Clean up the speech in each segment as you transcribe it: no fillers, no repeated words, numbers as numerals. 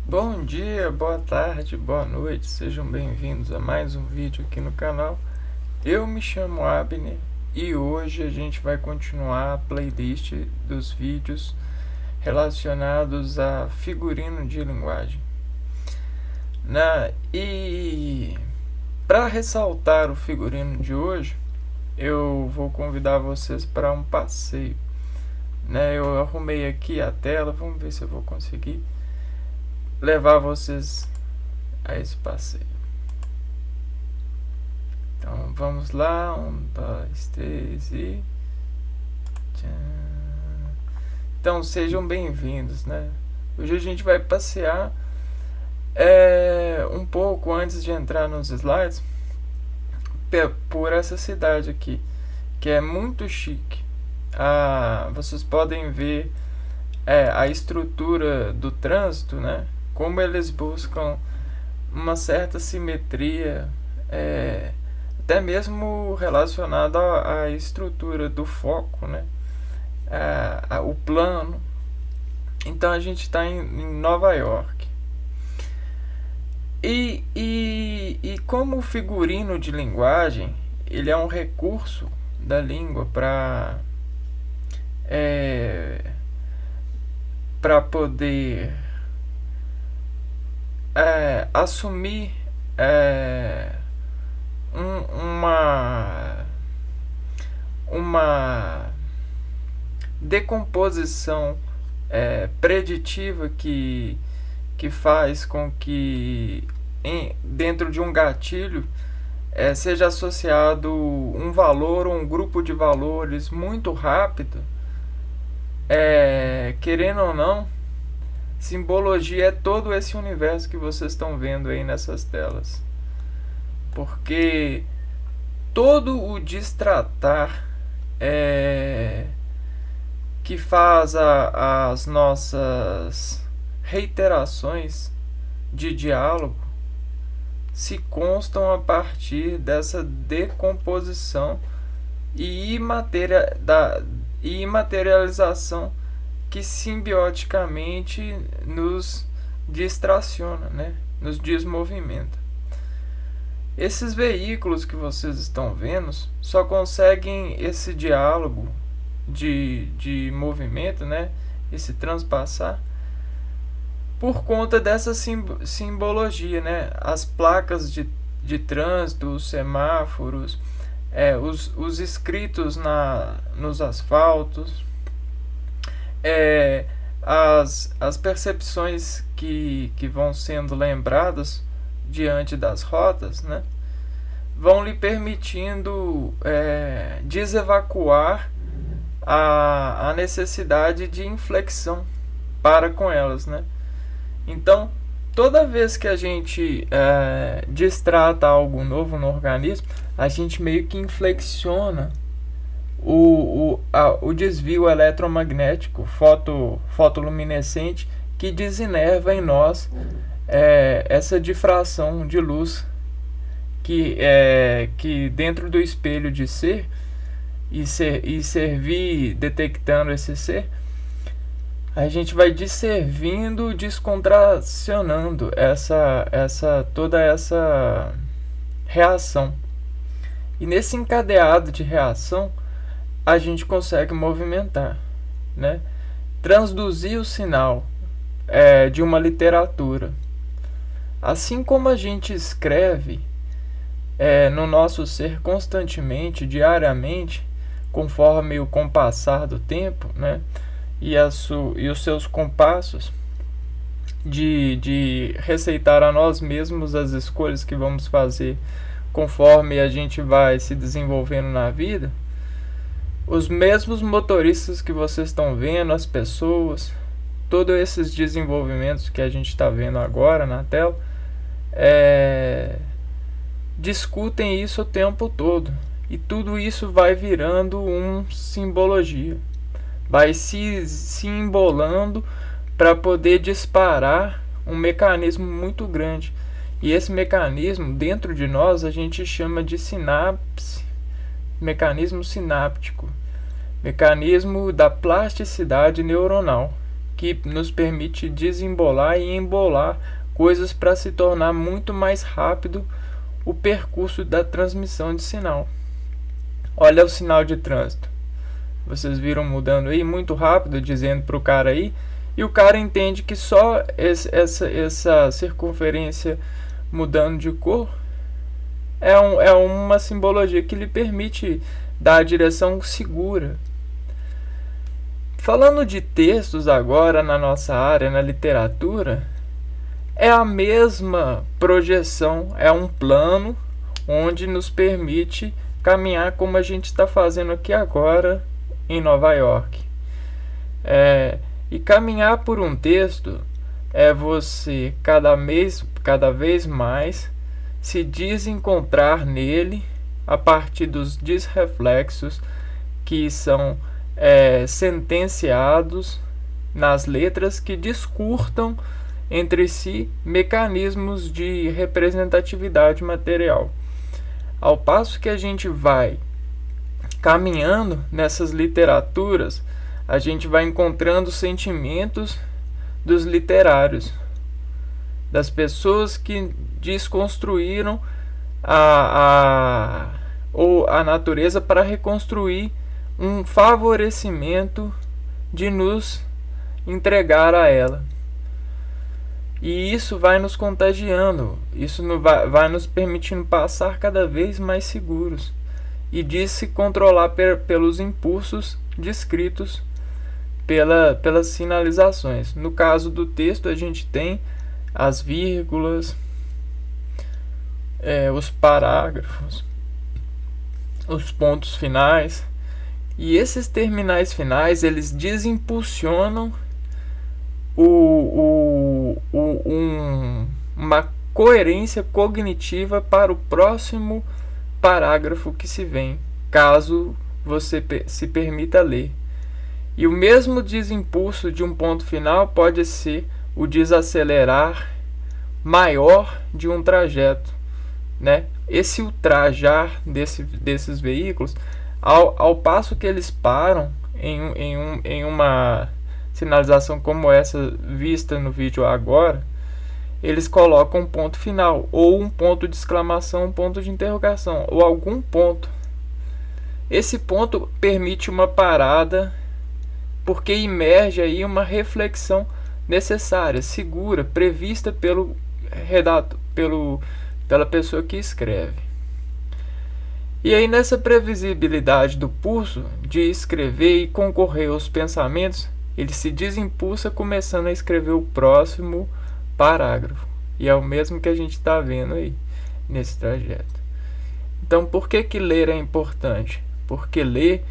Bom dia, boa tarde, boa noite, sejam bem-vindos a mais um vídeo aqui no canal. Eu me chamo Abner e hoje a gente vai continuar a playlist dos vídeos relacionados a figurino de linguagem. E para ressaltar o figurino de hoje, eu vou convidar vocês para um passeio. Eu arrumei aqui a tela, vamos ver se eu vou conseguir levar vocês a esse passeio. Então vamos lá, 1, 2, 3 e... Então sejam bem-vindos, Hoje a gente vai passear um pouco antes de entrar nos slides por essa cidade aqui, que é muito chique. Vocês podem ver a estrutura do trânsito, como eles buscam uma certa simetria, até mesmo relacionado à estrutura do foco, o plano. Então a gente está em Nova York. E como o figurino de linguagem, ele é um recurso da língua para poder assumir uma decomposição preditiva que faz com que dentro de um gatilho seja associado um valor ou um grupo de valores muito rápido. Querendo ou não, simbologia é todo esse universo que vocês estão vendo aí nessas telas, porque todo o destratar que faz as nossas reiterações de diálogo se constam a partir dessa decomposição e imaterialização que simbioticamente nos distraciona, nos desmovimenta. Esses veículos que vocês estão vendo só conseguem esse diálogo de movimento, esse transpassar, por conta dessa simbologia, as placas de trânsito, os semáforos, os escritos nos asfaltos, as percepções que vão sendo lembradas diante das rotas, vão lhe permitindo desevacuar a necessidade de inflexão para com elas, Então, toda vez que a gente destrata algo novo no organismo, a gente meio que inflexiona o desvio eletromagnético fotoluminescente que desinerva em nós essa difração de luz que dentro do espelho de ser e servir detectando esse ser, a gente vai disservindo, descontracionando toda essa reação. E nesse encadeado de reação, a gente consegue movimentar, transduzir o sinal de uma literatura. Assim como a gente escreve no nosso ser constantemente, diariamente, conforme o compassar do tempo, e os seus compassos de receitar a nós mesmos as escolhas que vamos fazer conforme a gente vai se desenvolvendo na vida, os mesmos motoristas que vocês estão vendo, as pessoas, todos esses desenvolvimentos que a gente está vendo agora na tela, discutem isso o tempo todo, e tudo isso vai virando uma simbologia, vai se embolando para poder disparar um mecanismo muito grande. E esse mecanismo dentro de nós a gente chama de sinapse, mecanismo sináptico, mecanismo da plasticidade neuronal, que nos permite desembolar e embolar coisas para se tornar muito mais rápido o percurso da transmissão de sinal. Olha o sinal de trânsito. Vocês viram mudando aí muito rápido, dizendo para o cara aí, e o cara entende que só essa circunferência mudando de cor é uma simbologia que lhe permite dar a direção segura. Falando de textos agora na nossa área, na literatura, é a mesma projeção, é um plano onde nos permite caminhar como a gente está fazendo aqui agora em Nova York. E caminhar por um texto é você cada vez mais se desencontrar nele a partir dos desreflexos que são sentenciados nas letras que discurtam entre si mecanismos de representatividade material. Ao passo que a gente vai caminhando nessas literaturas, a gente vai encontrando sentimentos dos literários, das pessoas que desconstruíram a natureza para reconstruir um favorecimento de nos entregar a ela. E isso vai nos contagiando, isso vai nos permitindo passar cada vez mais seguros e de se controlar pelos impulsos descritos pelas sinalizações. No caso do texto, a gente tem as vírgulas, os parágrafos, os pontos finais, e esses terminais finais eles desimpulsionam uma coerência cognitiva para o próximo parágrafo que se vem, caso você se permita ler. E o mesmo desimpulso de um ponto final pode ser o desacelerar maior de um trajeto, né? Esse ultrajar desses veículos, ao passo que eles param em uma sinalização como essa vista no vídeo agora, eles colocam um ponto final, ou um ponto de exclamação, um ponto de interrogação, ou algum ponto. Esse ponto permite uma parada, porque emerge aí uma reflexão necessária, segura, prevista pelo redator, pela pessoa que escreve. E aí, nessa previsibilidade do pulso de escrever e concorrer aos pensamentos, ele se desimpulsa começando a escrever o próximo parágrafo. E é o mesmo que a gente está vendo aí nesse trajeto. Então, por que ler é importante? Porque ler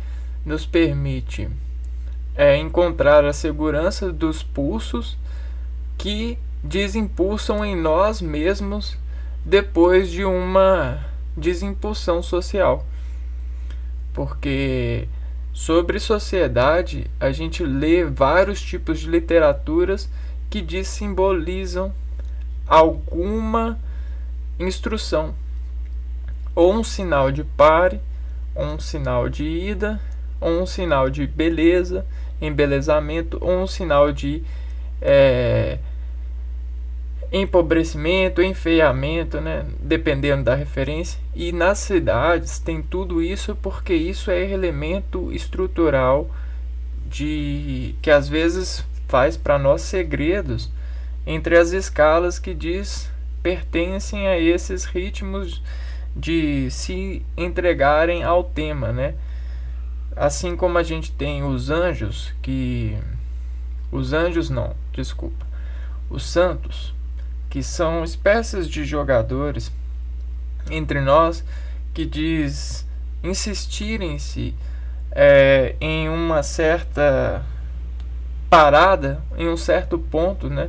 nos permite encontrar a segurança dos pulsos que desimpulsam em nós mesmos depois de uma desimpulsão social. Porque sobre sociedade a gente lê vários tipos de literaturas que simbolizam alguma instrução, ou um sinal de pare, ou um sinal de ida, ou um sinal de beleza, embelezamento, ou um sinal de empobrecimento, enfeiamento, né? Dependendo da referência. E nas cidades tem tudo isso, porque isso é elemento estrutural que às vezes faz para nós segredos entre as escalas que pertencem a esses ritmos de se entregarem ao tema, né? Assim como a gente tem os anjos, os santos, que são espécies de jogadores entre nós, que insistirem-se em uma certa parada, em um certo ponto, né,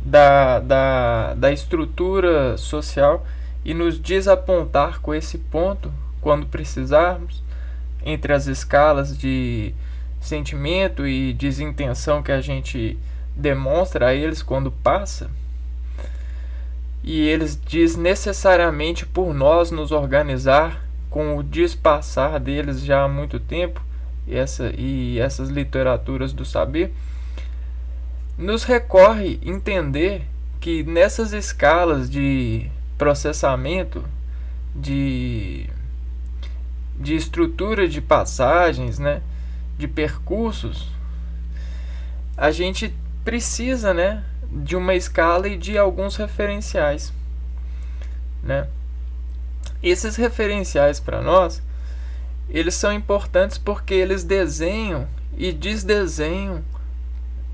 da estrutura social, e nos desapontar com esse ponto quando precisarmos, entre as escalas de sentimento e desintenção que a gente demonstra a eles quando passa. E eles desnecessariamente por nós nos organizar com o despassar deles já há muito tempo, e essas literaturas do saber, nos recorre entender que nessas escalas de processamento, de estrutura de passagens, né, de percursos, a gente precisa, né, de uma escala e de alguns referenciais, né? Esses referenciais para nós, eles são importantes porque eles desenham e desdesenham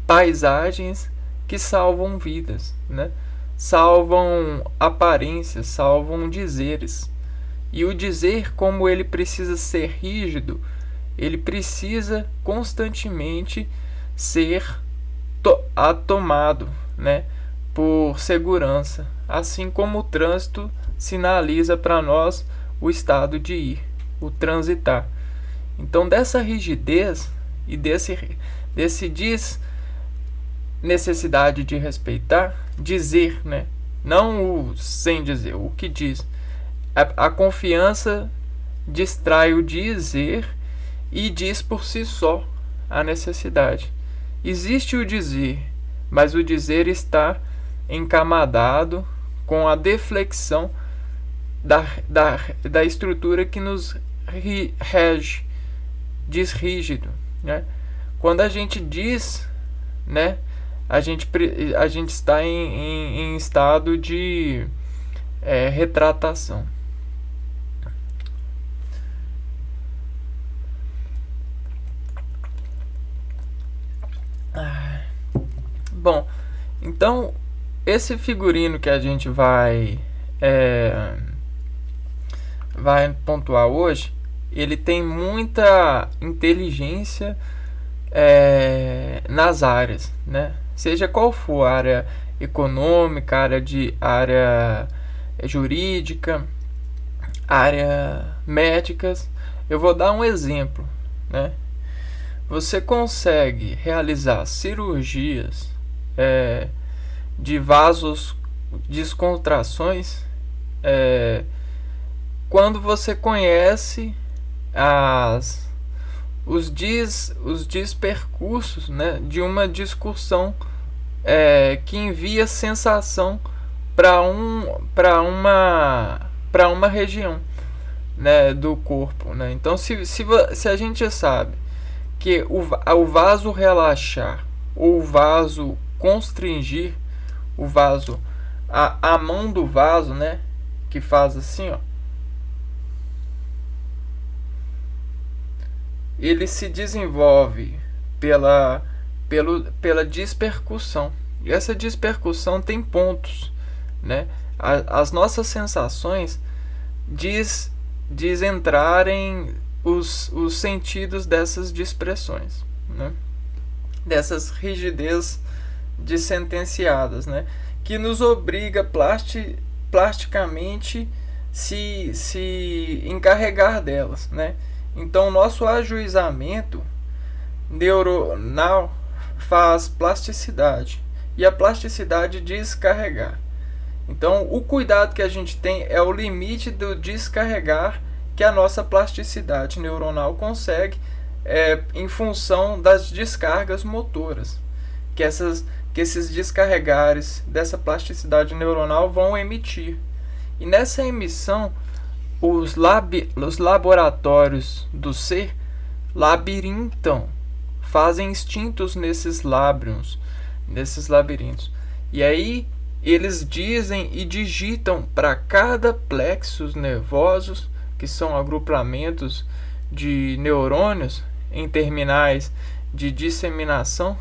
paisagens que salvam vidas, né? Salvam aparências, salvam dizeres. E o dizer, como ele precisa ser rígido, ele precisa constantemente ser atomado, né, por segurança, assim como o trânsito sinaliza para nós o estado de ir, o transitar. Então, dessa rigidez e desse necessidade de respeitar, dizer, né, não o sem dizer, o que diz. A confiança distrai o dizer e diz por si só a necessidade. Existe o dizer, mas o dizer está encamadado com a deflexão da estrutura que nos rege, diz rígido, né? Quando a gente diz, né, a gente está em estado de retratação. Bom, então esse figurino que a gente vai pontuar hoje, ele tem muita inteligência nas áreas, né? Seja qual for a área econômica, área jurídica, área médicas. Eu vou dar um exemplo, né? Você consegue realizar cirurgias de vasos, descontrações, quando você conhece os dispercursos, né, de uma discussão que envia sensação para uma região, né, do corpo, né? Então, se a gente sabe que o vaso relaxar ou o vaso constringir, o vaso, a mão do vaso, né, que faz assim, ó, ele se desenvolve pela dispercussão. E essa dispercussão tem pontos, né? As nossas sensações diz entrarem os sentidos dessas dispressões, né? Dessas rigidez dissentenciadas, né? Que nos obriga plasticamente se encarregar delas, né? Então, nosso ajuizamento neuronal faz plasticidade, e a plasticidade descarregar. Então, o cuidado que a gente tem é o limite do descarregar que a nossa plasticidade neuronal consegue em função das descargas motoras que esses descarregares dessa plasticidade neuronal vão emitir. E nessa emissão, os laboratórios do ser labirintam, fazem instintos nesses labirintos. E aí eles dizem e digitam para cada plexos nervosos, que são agrupamentos de neurônios em terminais de disseminação,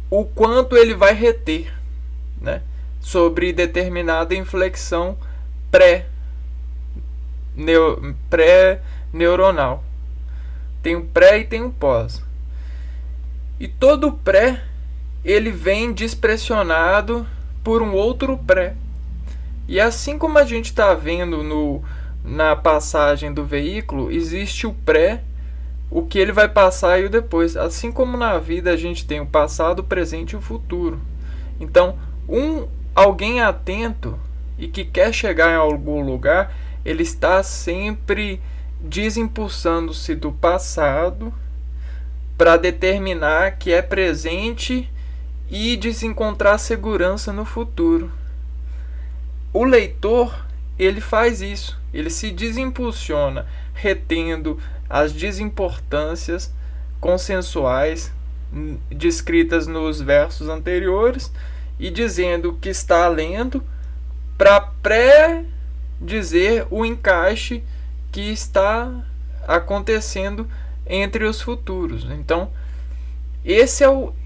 o quanto ele vai reter, né, sobre determinada inflexão pré-neuronal. Tem um pré e tem um pós. E todo pré ele vem despressionado por um outro pré. E assim como a gente está vendo na passagem do veículo, existe o pré, o que ele vai passar e o depois. Assim como na vida a gente tem o passado, o presente e o futuro. Então, alguém atento e que quer chegar em algum lugar, ele está sempre desimpulsando-se do passado para determinar que é presente e desencontrar segurança no futuro. O leitor, ele faz isso, ele se desimpulsiona, retendo as desimportâncias consensuais descritas nos versos anteriores e dizendo que está lendo para pré-dizer o encaixe que está acontecendo entre os futuros. Então,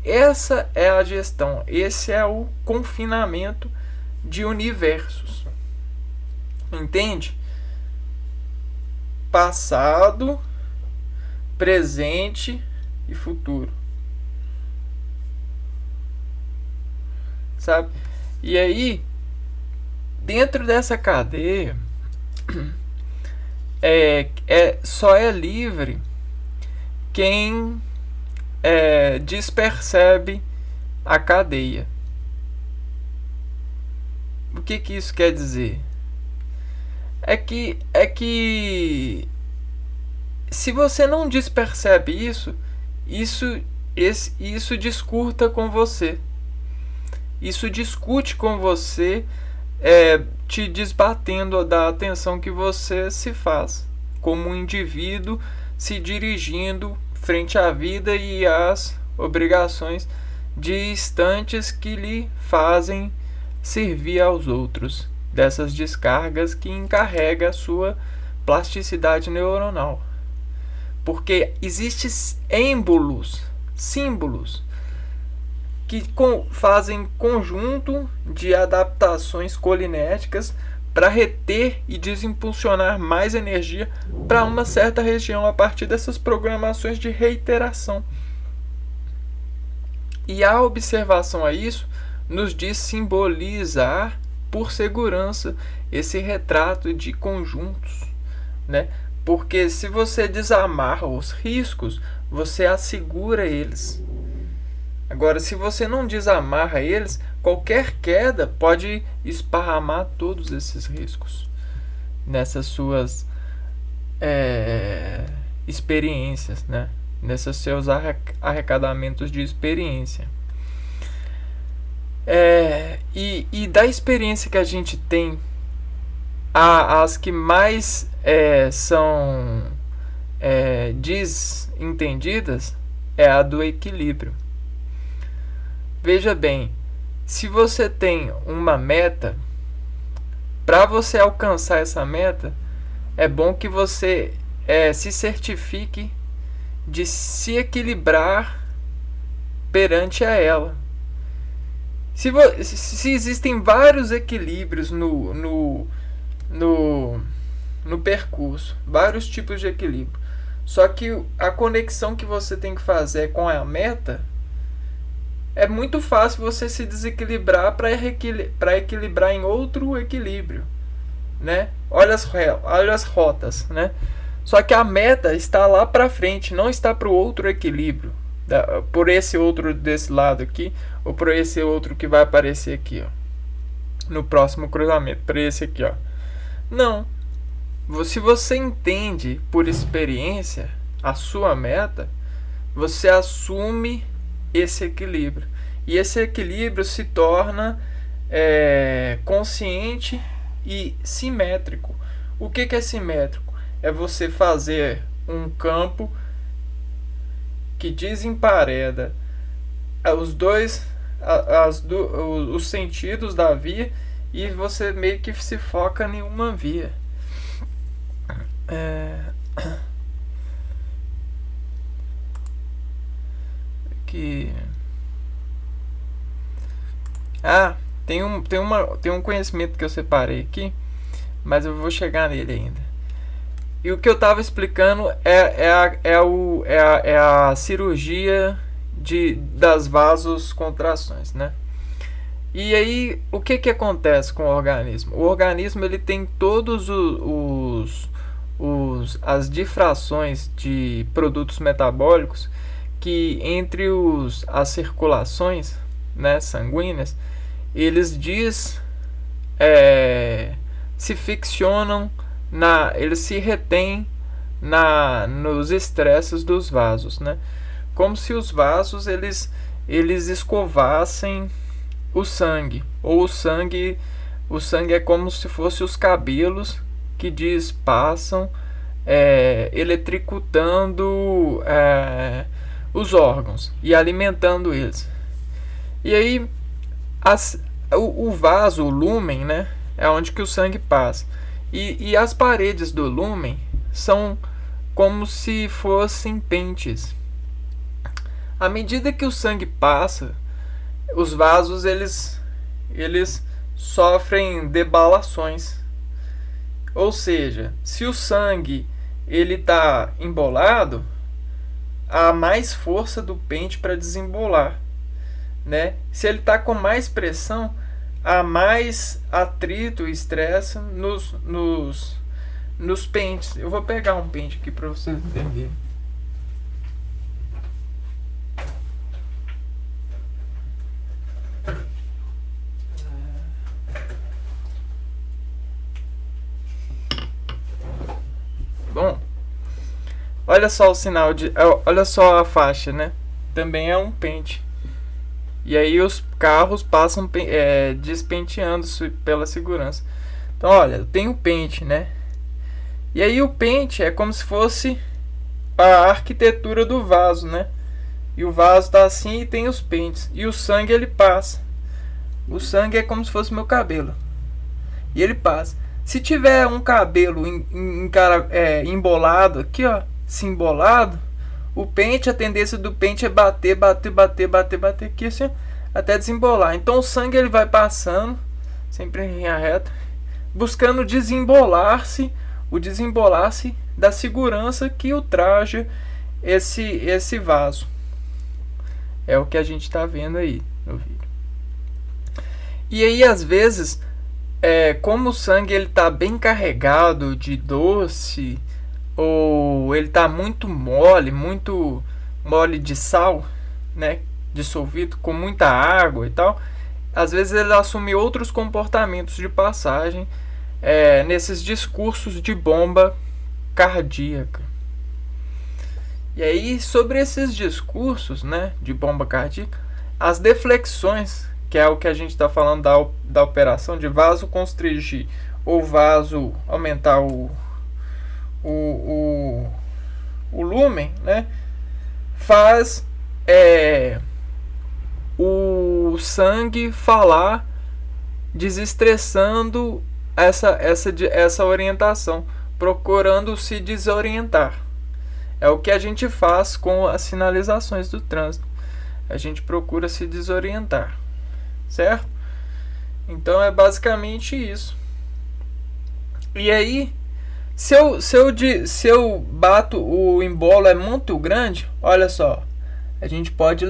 essa é a gestão, esse é o confinamento de universos. Entende? Passado, presente e futuro. Sabe? E aí, dentro dessa cadeia, só é livre quem despercebe a cadeia. O que isso quer dizer? É que se você não despercebe isso discurta com você. Isso discute com você, te desbatendo da atenção que você se faz como um indivíduo se dirigindo frente à vida e às obrigações distantes que lhe fazem servir aos outros, dessas descargas que encarrega a sua plasticidade neuronal. Porque existem símbolos, que fazem conjunto de adaptações colinéticas para reter e desimpulsionar mais energia para uma certa região a partir dessas programações de reiteração. E a observação a isso nos diz simbolizar por segurança esse retrato de conjuntos, né? Porque se você desamarra os riscos, você assegura eles. Agora, se você não desamarra eles, qualquer queda pode esparramar todos esses riscos nessas suas experiências, né? Nesses seus arrecadamentos de experiência. E da experiência que a gente tem, as que mais são desentendidas é a do equilíbrio. Veja bem, se você tem uma meta, para você alcançar essa meta, é bom que você se certifique de se equilibrar perante a ela. Se existem vários equilíbrios no percurso, vários tipos de equilíbrio, só que a conexão que você tem que fazer com a meta, é muito fácil você se desequilibrar para equilibrar em outro equilíbrio, né? Olha as rotas, né? Só que a meta está lá para frente, não está para o outro equilíbrio, por esse outro desse lado aqui, ou por esse outro que vai aparecer aqui, ó, no próximo cruzamento, para esse aqui, ó. Não. Se você entende por experiência a sua meta, você assume esse equilíbrio. E esse equilíbrio se torna consciente e simétrico. O que é simétrico? É você fazer um campo que desempareda os sentidos da via e você meio que se foca em uma via. Tem um conhecimento que eu separei aqui, mas eu vou chegar nele ainda. E o que eu estava explicando é a cirurgia das vasoscontrações, né? E aí, o que acontece com o organismo? O organismo ele tem todos as difrações de produtos metabólicos que entre as circulações, né, sanguíneas, eles se ficcionam eles se retêm nos estresses dos vasos, né? Como se os vasos eles escovassem o sangue, ou o sangue é como se fosse os cabelos que passam eletricutando os órgãos e alimentando eles. E aí o vaso, o lúmen, né, é onde que o sangue passa. E as paredes do lúmen são como se fossem pentes. À medida que o sangue passa, os vasos eles sofrem debalações. Ou seja, se o sangue ele está embolado, há mais força do pente para desembolar, né? Se ele está com mais pressão, há mais atrito e estresse nos pentes. Eu vou pegar um pente aqui para vocês entenderem. Bom, olha só o sinal de... Olha só a faixa, né? Também é um pente. E aí os carros passam despenteando pela segurança. Então, olha, eu tenho o pente, né? E aí o pente é como se fosse a arquitetura do vaso, né? E o vaso tá assim e tem os pentes. E o sangue ele passa. O sangue é como se fosse meu cabelo. E ele passa. Se tiver um cabelo embolado aqui, ó, se embolado, o pente, a tendência do pente é bater aqui assim, até desembolar. Então o sangue ele vai passando, sempre em linha reta, buscando desembolar-se da segurança que ultraja esse vaso. É o que a gente está vendo aí no vídeo. E aí às vezes, como o sangue ele está bem carregado de doce, ou ele está muito mole de sal, né, dissolvido com muita água e tal, às vezes ele assume outros comportamentos de passagem nesses discursos de bomba cardíaca. E aí, sobre esses discursos, né, de bomba cardíaca, as deflexões, que é o que a gente está falando da operação de vaso constrigir ou vaso aumentar o lúmen, né, faz o sangue falar desestressando essa orientação, procurando se desorientar. É o que a gente faz com as sinalizações do trânsito. A gente procura se desorientar, certo? Então é basicamente isso. E aí, se eu bato o embolo é muito grande, olha só, a gente pode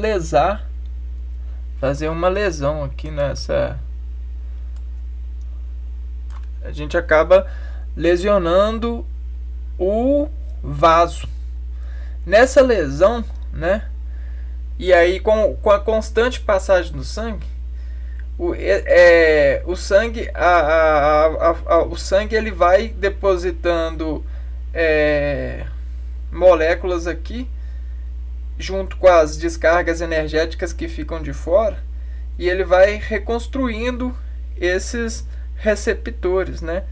fazer uma lesão aqui nessa. A gente acaba lesionando o vaso. Nessa lesão, né? E aí com a constante passagem do sangue, o sangue o sangue ele vai depositando moléculas aqui junto com as descargas energéticas que ficam de fora, e ele vai reconstruindo esses receptores, né?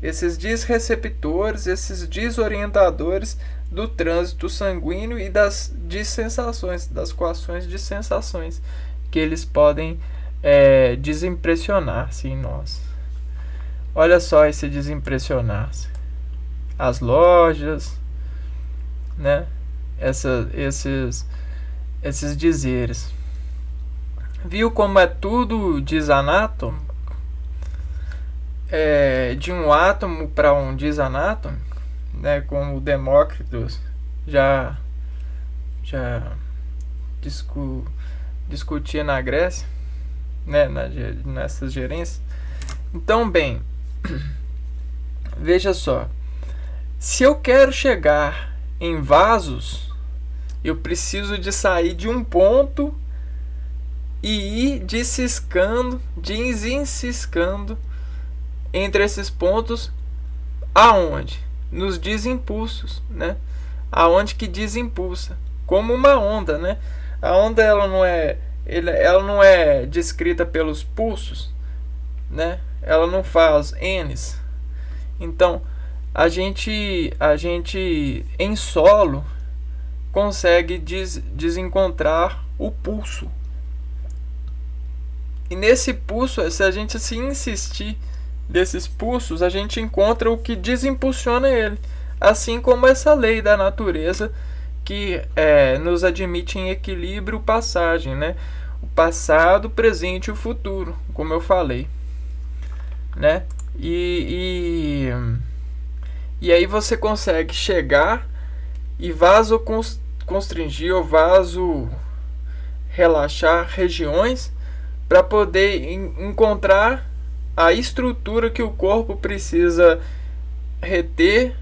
Esses desreceptores, esses desorientadores do trânsito sanguíneo e das sensações, das coações de sensações que eles podem desimpressionar-se em nós. Olha só esse desimpressionar-se. As lojas, né? Esses dizeres. Viu como é tudo desanátomo? De um átomo para um desanátomo, né? Como o Demócrito já discutia na Grécia, né? Nessas gerências. Então, bem, veja só, se eu quero chegar em vasos, eu preciso de sair de um ponto e ir desenciscando entre esses pontos, aonde? nos desimpulsos, né? Aonde que desimpulsa, como uma onda, né? A onda ela não é descrita pelos pulsos, né? Ela não faz N's. Então, a gente em solo consegue desencontrar o pulso. E nesse pulso, se a gente se insistir desses pulsos, a gente encontra o que desimpulsiona ele. Assim como essa lei da natureza que nos admite em equilíbrio passagem, né? O passado, o presente e o futuro, como eu falei, né? E aí você consegue chegar e vasoconstringir ou vaso relaxar regiões para poder encontrar a estrutura que o corpo precisa reter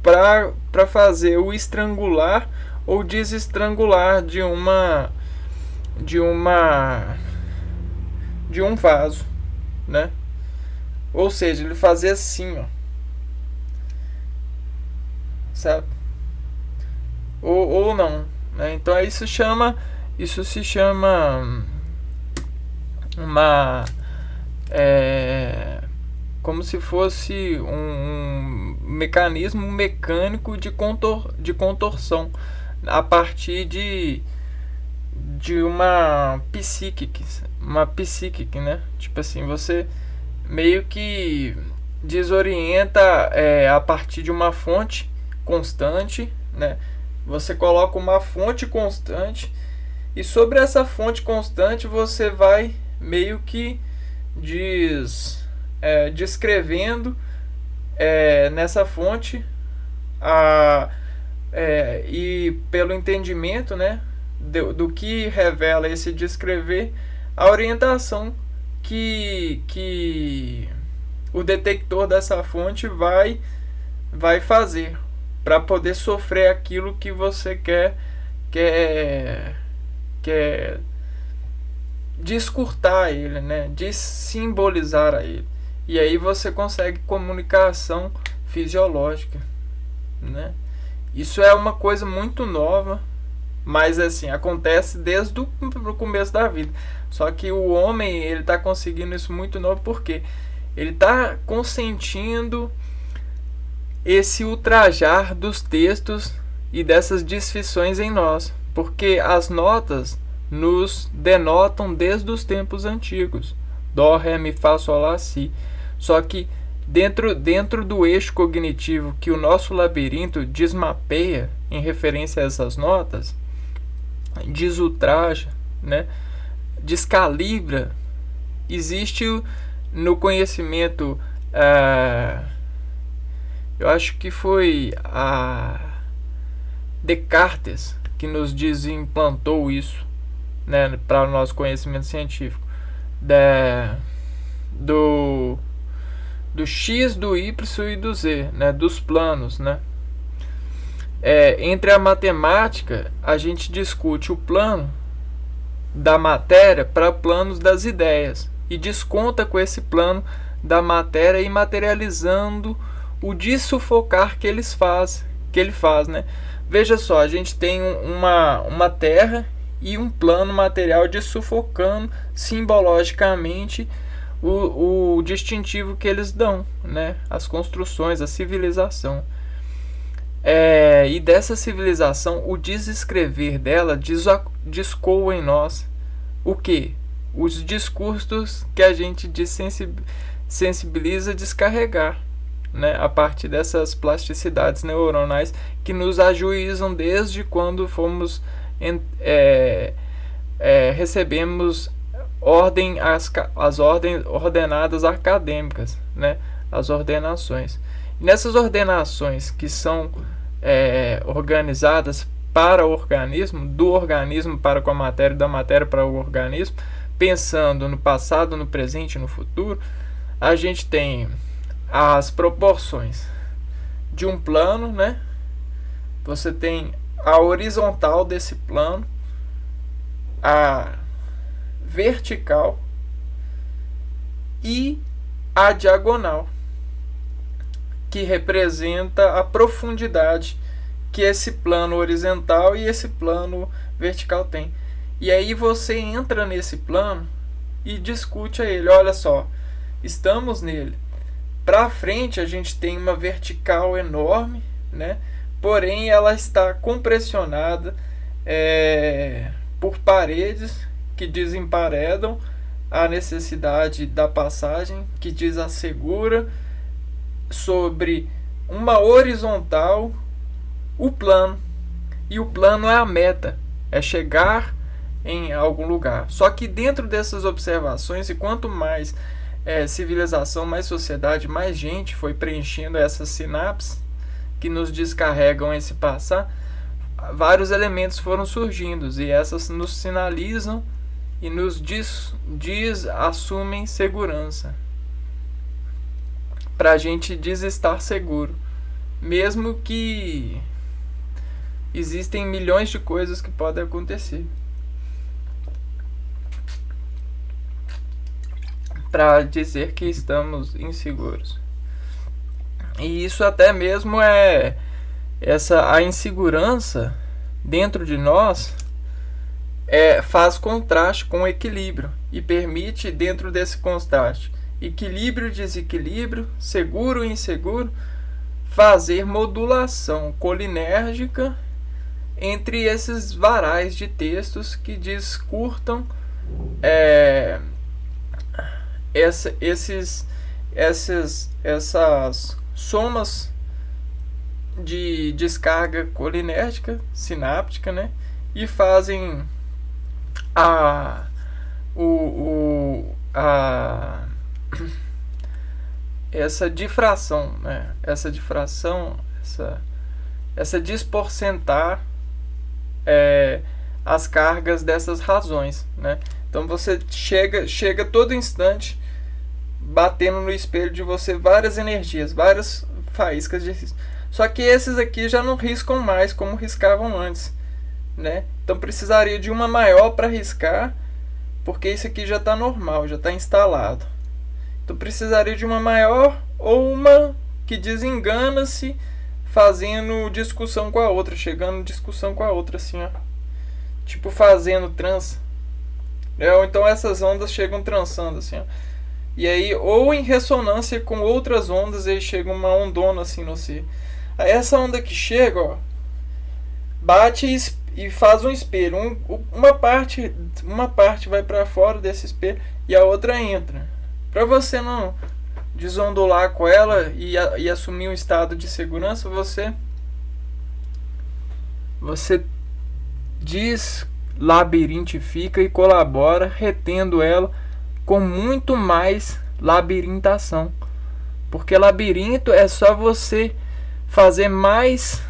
para fazer o estrangular ou desestrangular de um vaso, né? Ou seja, ele fazer assim, ó, sabe? Ou não, né? Então isso se chama uma como se fosse um mecanismo mecânico de contorção a partir de uma psíquica, né? Tipo assim, você meio que desorienta a partir de uma fonte constante, né? Você coloca uma fonte constante e sobre essa fonte constante você vai meio que descrevendo nessa fonte e pelo entendimento, né, do que revela esse descrever, a orientação que o detector dessa fonte vai fazer para poder sofrer aquilo que você quer descurtar ele, né? Dessimbolizar a ele. E aí você consegue comunicação fisiológica, né? Isso é uma coisa muito nova, mas assim, acontece desde o começo da vida. Só que o homem, ele está conseguindo isso muito novo porque ele está consentindo esse ultrajar dos textos e dessas desfeições em nós, porque as notas nos denotam desde os tempos antigos, dó, ré, mi, fá, sol, lá, si. Só que dentro do eixo cognitivo que o nosso labirinto desmapeia em referência a essas notas, desultraja, né, descalibra, existe no conhecimento, eu acho que foi a Descartes que nos desimplantou isso, né, para o nosso conhecimento científico, do x, do y e do z, né, dos planos, né. Entre a matemática, a gente discute o plano da matéria para planos das ideias e desconta com esse plano da matéria e materializando o dessufocar que ele faz, né? Veja só, a gente tem uma terra e um plano material dessuffocando simbologicamente o distintivo que eles dão, né? As construções, a civilização. E dessa civilização, o desescrever dela descoa em nós o que? Os discursos que a gente sensibiliza descarregar, né? A partir dessas plasticidades neuronais que nos ajuizam desde quando fomos recebemos as ordens ordenadas acadêmicas, né? As ordenações. E nessas ordenações que são organizadas para o organismo, do organismo para com a matéria, da matéria para o organismo, pensando no passado, no presente e no futuro, a gente tem as proporções de um plano, né? Você tem a horizontal desse plano, a vertical e a diagonal. que representa a profundidade que esse plano horizontal e esse plano vertical tem. E aí você entra nesse plano e discute a ele. Olha só, estamos nele. Para frente a gente tem uma vertical enorme, né? Porém ela está compressionada por paredes que desemparedam a necessidade da passagem, que desassegura sobre uma horizontal o plano. E o plano é a meta, é chegar em algum lugar. Só que dentro dessas observações, e quanto mais civilização, mais sociedade, mais gente foi preenchendo essas sinapses que nos descarregam esse passar, vários elementos foram surgindo e essas nos sinalizam e nos assumem segurança para a gente estar seguro, mesmo que existem milhões de coisas que podem acontecer, para dizer que estamos inseguros. E isso até mesmo a insegurança dentro de nós faz contraste com o equilíbrio e permite, dentro desse contraste, equilíbrio e desequilíbrio, seguro e inseguro, fazer modulação colinérgica entre esses varais de textos que descurtam essas somas de descarga colinérgica, sináptica, né? E fazem essa difração, né? Essa desporcentar as cargas dessas razões, né? Então você chega todo instante batendo no espelho de você várias energias, várias faíscas de risco. Só que esses aqui já não riscam mais como riscavam antes, né? Então precisaria de uma maior para riscar, porque isso aqui já está normal, já está instalado. Então precisaria de uma maior ou uma que desengana-se fazendo discussão com a outra, chegando em discussão com a outra, assim, ó. Tipo fazendo trança. Ou então essas ondas chegam trançando, assim, ó. E aí, ou em ressonância com outras ondas, aí chega uma ondona assim no si. Aí essa onda que chega, ó, bate e faz um espelho. Uma parte vai para fora desse espelho e a outra entra. Para você não desondular com ela e assumir um estado de segurança, você deslabirintifica e colabora, retendo ela com muito mais labirintação. Porque labirinto é só você fazer mais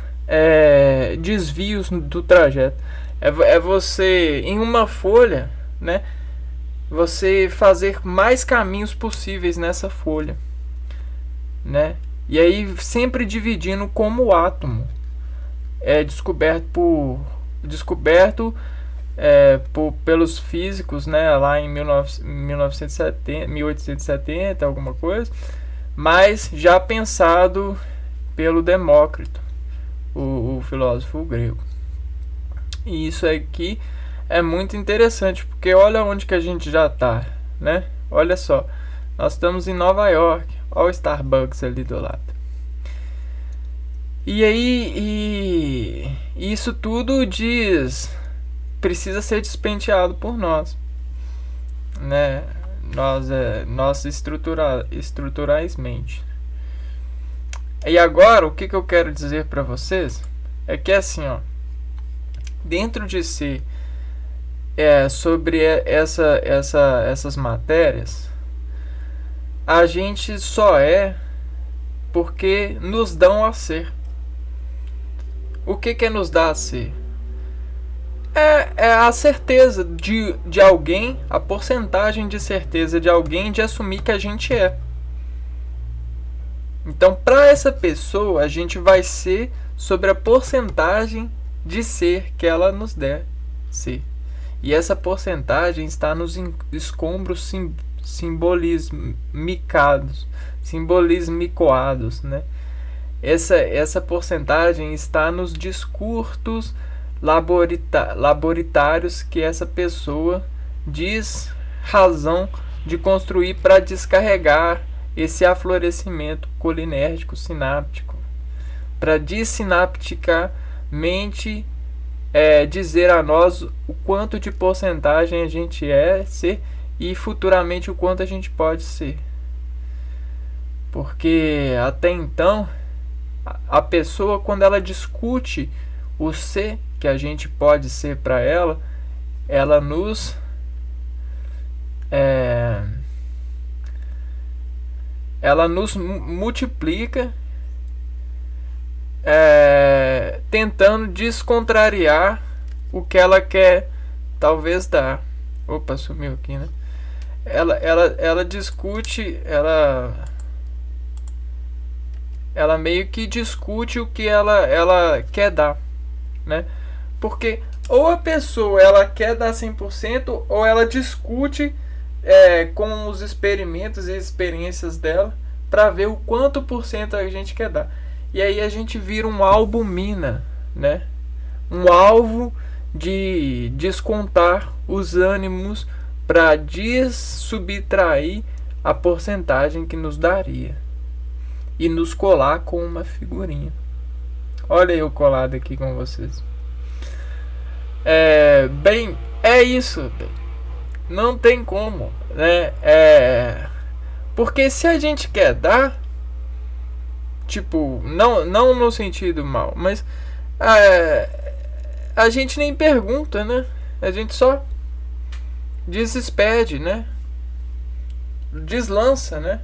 desvios do trajeto. É você, em uma folha, né, você fazer mais caminhos possíveis nessa folha, né? E aí sempre dividindo como o átomo é descoberto pelos físicos, né, lá em 1870, alguma coisa, mas já pensado pelo Demócrito, o filósofo grego. E isso aqui é muito interessante, porque olha onde que a gente já está, né? Olha só, nós estamos em Nova York, olha o Starbucks ali do lado. E aí, isso tudo precisa ser despenteado por nós, né? Nós estruturalmente. E agora, o que eu quero dizer para vocês é que, assim, ó, dentro de si, sobre essas matérias, a gente só porque nos dão a ser. O que é nos dar a ser? É a certeza de alguém, a porcentagem de certeza de alguém de assumir que a gente é. Então, para essa pessoa, a gente vai ser sobre a porcentagem de ser que ela nos der ser. E essa porcentagem está nos escombros simbolismicoados, né? essa porcentagem está nos discursos laboritários que essa pessoa diz razão de construir para descarregar esse aflorescimento colinérgico sináptico, para dissinapticamente dizer a nós o quanto de porcentagem a gente ser e futuramente o quanto a gente pode ser. Porque até então a pessoa, quando ela discute o ser que a gente pode ser para ela, ela nos multiplica, tentando descontrariar o que ela quer talvez dar. Opa, sumiu aqui, né? Ela discute, ela meio que discute o que ela quer dar, né? Porque ou a pessoa ela quer dar 100% ou ela discute com os experimentos e experiências dela para ver o quanto por cento a gente quer dar. E aí a gente vira um albumina, né? Um alvo de descontar os ânimos para subtrair a porcentagem que nos daria e nos colar com uma figurinha. Olha eu colado aqui com vocês. Bem, é isso. Não tem como, né? Porque se a gente quer dar, tipo, não no sentido mal, mas a gente nem pergunta, né? A gente só despede, né? Deslança, né?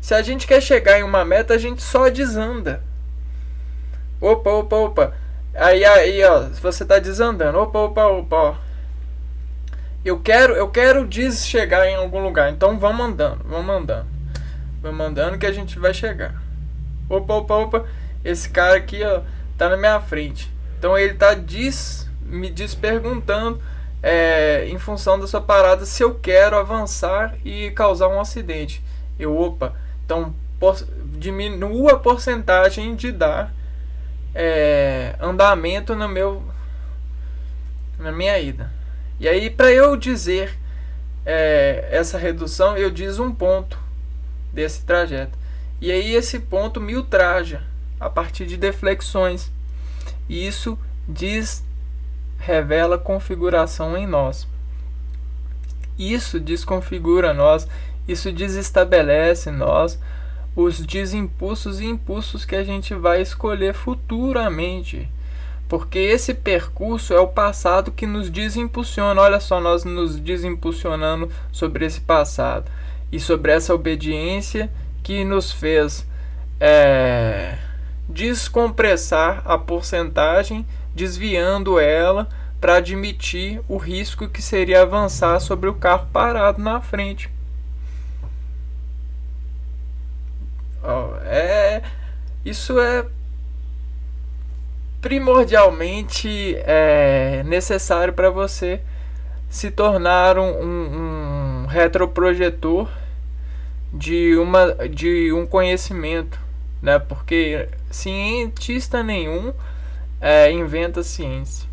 Se a gente quer chegar em uma meta, a gente só desanda. Opa. Aí, ó, você tá desandando. Opa. Eu quero chegar em algum lugar. Então vamos andando. Vamos andando que a gente vai chegar. Opa. Esse cara aqui, ó, tá na minha frente. Então ele tá me perguntando em função da sua parada se eu quero avançar e causar um acidente. Então diminua a porcentagem de dar andamento na minha ida. E aí, para eu dizer essa redução, eu diz um ponto desse trajeto. E aí esse ponto me ultraja a partir de deflexões. E isso revela configuração em nós. Isso desconfigura nós, isso desestabelece nós os desimpulsos e impulsos que a gente vai escolher futuramente. Porque esse percurso é o passado que nos desimpulsiona. Olha só, nós nos desimpulsionando sobre esse passado e sobre essa obediência que nos fez descompressar a porcentagem, desviando ela para admitir o risco que seria avançar sobre o carro parado na frente. Isso é primordialmente necessário para você se tornar um retroprojetor de um conhecimento, né? Porque cientista nenhum inventa ciência.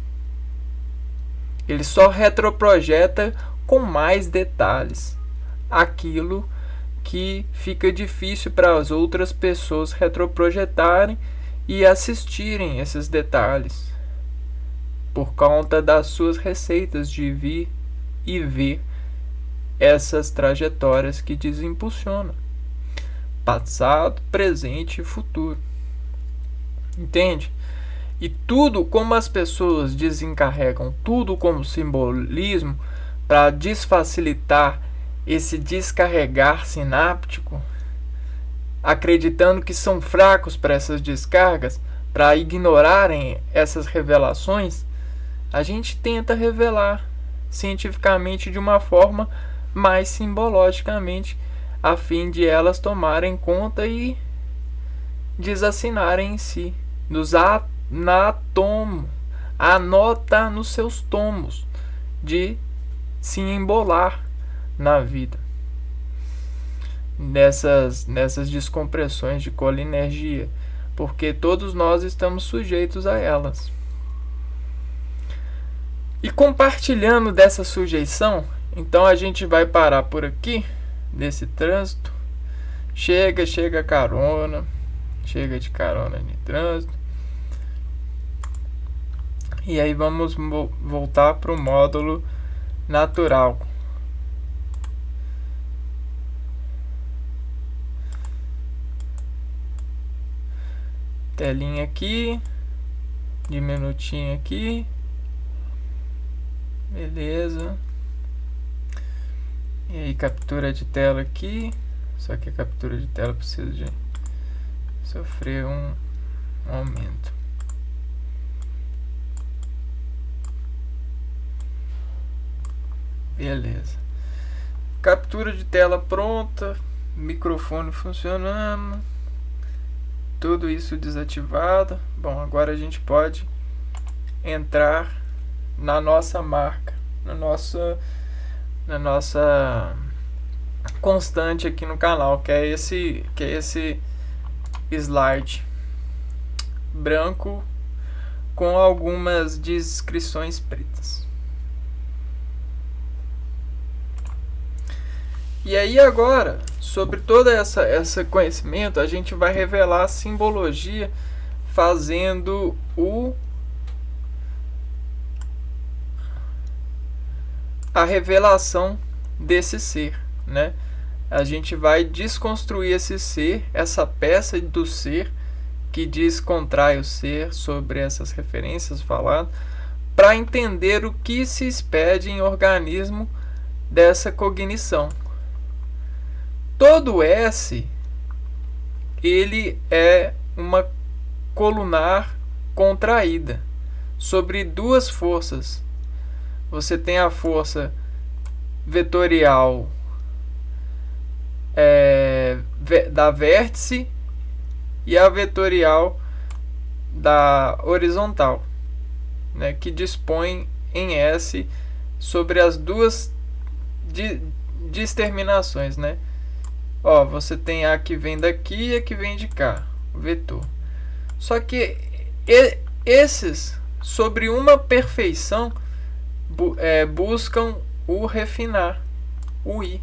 Ele só retroprojeta com mais detalhes aquilo que fica difícil para as outras pessoas retroprojetarem e assistirem esses detalhes por conta das suas receitas de vir e ver essas trajetórias que desimpulsionam passado, presente e futuro. Entende? E tudo como as pessoas desencarregam tudo como simbolismo para desfacilitar esse descarregar sináptico, acreditando que são fracos para essas descargas, para ignorarem essas revelações, a gente tenta revelar cientificamente de uma forma mais simbologicamente, a fim de elas tomarem conta e desassinarem em si, anota nos seus tomos de se embolar na vida nessas descompressões de colinergia, porque todos nós estamos sujeitos a elas. E compartilhando dessa sujeição, então a gente vai parar por aqui, nesse trânsito. Chega carona, chega de carona de trânsito. E aí vamos voltar para o módulo natural. Telinha aqui, diminutinho aqui, beleza. E aí captura de tela aqui, só que a captura de tela precisa de sofrer um aumento. Beleza. Captura de tela pronta, microfone funcionando, tudo isso desativado. Bom, agora a gente pode entrar na nossa marca, na nossa constante aqui no canal, que é esse slide branco com algumas descrições pretas. E aí agora, sobre todo esse conhecimento, a gente vai revelar a simbologia fazendo a revelação desse ser, né? A gente vai desconstruir esse ser, essa peça do ser que descontrai o ser sobre essas referências faladas, para entender o que se expede em organismo dessa cognição. Todo S, ele é uma colunar contraída sobre duas forças. Você tem a força vetorial da vértice e a vetorial da horizontal, né, que dispõe em S sobre as duas determinações, né? Ó, você tem a que vem daqui e a que vem de cá, o vetor. Só que esses, sobre uma perfeição, buscam o refinar, o I,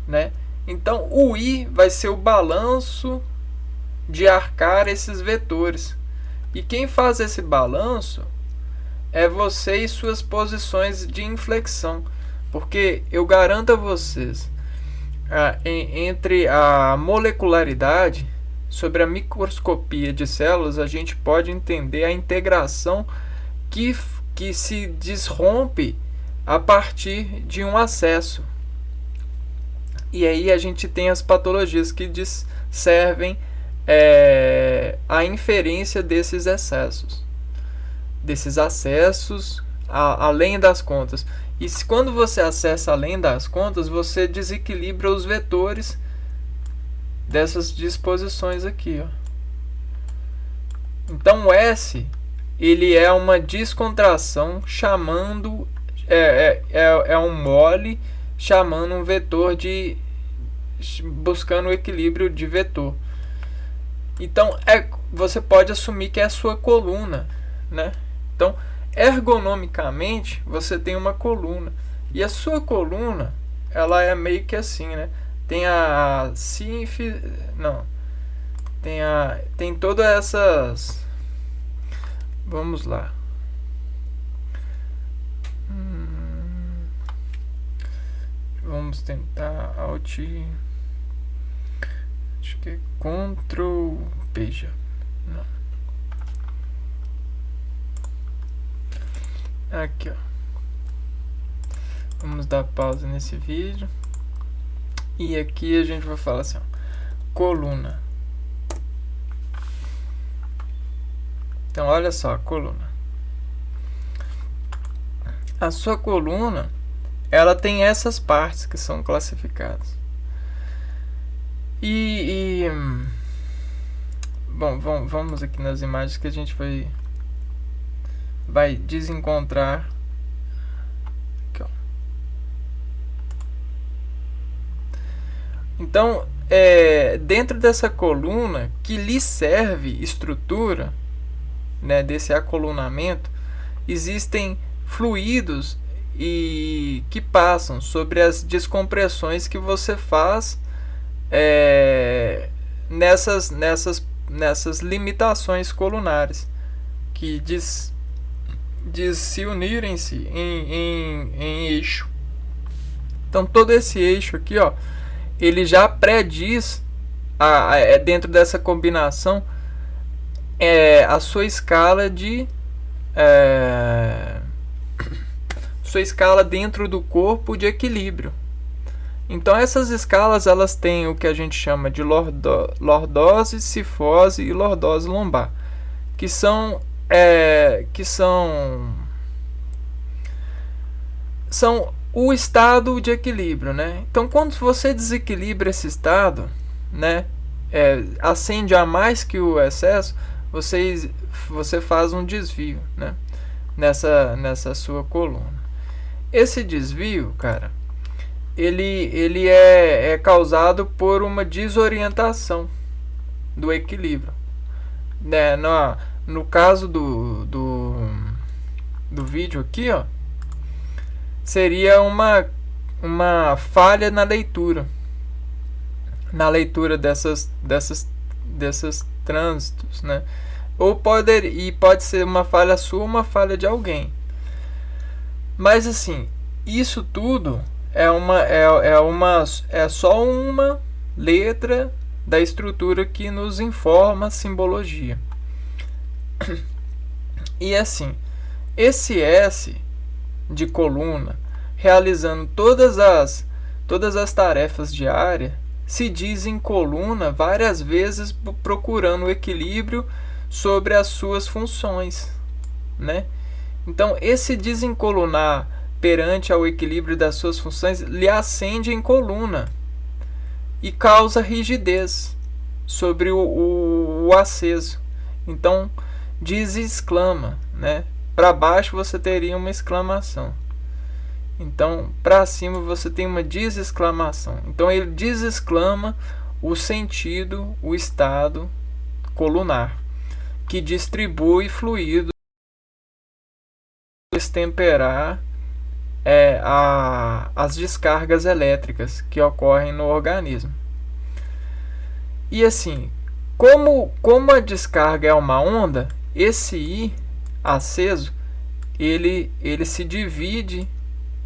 né? Então o I vai ser o balanço de arcar esses vetores. E quem faz esse balanço é você e suas posições de inflexão. Porque eu garanto a vocês, entre a molecularidade, sobre a microscopia de células, a gente pode entender a integração que se desrompe a partir de um acesso. E aí a gente tem as patologias que servem a inferência desses excessos, desses acessos além das contas. E quando você acessa além das contas, você desequilibra os vetores dessas disposições aqui, ó. Então o S, ele é uma descontração chamando um mole chamando um vetor buscando o equilíbrio de vetor. Então você pode assumir que é a sua coluna, né? Então ergonomicamente você tem uma coluna, e a sua coluna ela é meio que assim, né? Tem a tem todas essas, vamos lá, vamos tentar Alt, acho que é Ctrl P já. Não. Aqui, ó. Vamos dar pausa nesse vídeo. E aqui a gente vai falar assim, ó, coluna. Então, olha só, a coluna. A sua coluna, ela tem essas partes que são classificadas. Bom, vamos aqui nas imagens que a gente vai desencontrar. Aqui, ó. Então, dentro dessa coluna que lhe serve estrutura, né, desse acolunamento, existem fluidos e que passam sobre as descompressões que você faz nessas limitações colunares que de se unirem-se em eixo. Então todo esse eixo aqui, ó, ele já prediz dentro dessa combinação a sua escala sua escala dentro do corpo de equilíbrio. Então essas escalas, elas têm o que a gente chama de lordose, cifose e lordose lombar, que são o estado de equilíbrio, né? Então quando você desequilibra esse estado, né, ascende a mais que o excesso, você faz um desvio, né, nessa sua coluna. Esse desvio, cara, ele é causado por uma desorientação do equilíbrio, né? No caso do vídeo aqui, ó, seria uma falha na leitura desses trânsitos, né? Pode ser uma falha sua ou uma falha de alguém. Mas assim, isso tudo é só uma letra da estrutura que nos informa a simbologia. E assim, esse S de coluna, realizando todas as tarefas diárias, se diz em coluna várias vezes, procurando o equilíbrio sobre as suas funções, né? Então esse desencolunar perante ao equilíbrio das suas funções lhe acende em coluna e causa rigidez sobre o aceso. Então desexclama, né? Para baixo você teria uma exclamação. Então para cima você tem uma desexclamação. Então ele desexclama o sentido, o estado colunar, que distribui fluido, destemperar as descargas elétricas que ocorrem no organismo. E assim, como a descarga é uma onda, esse I aceso, ele se divide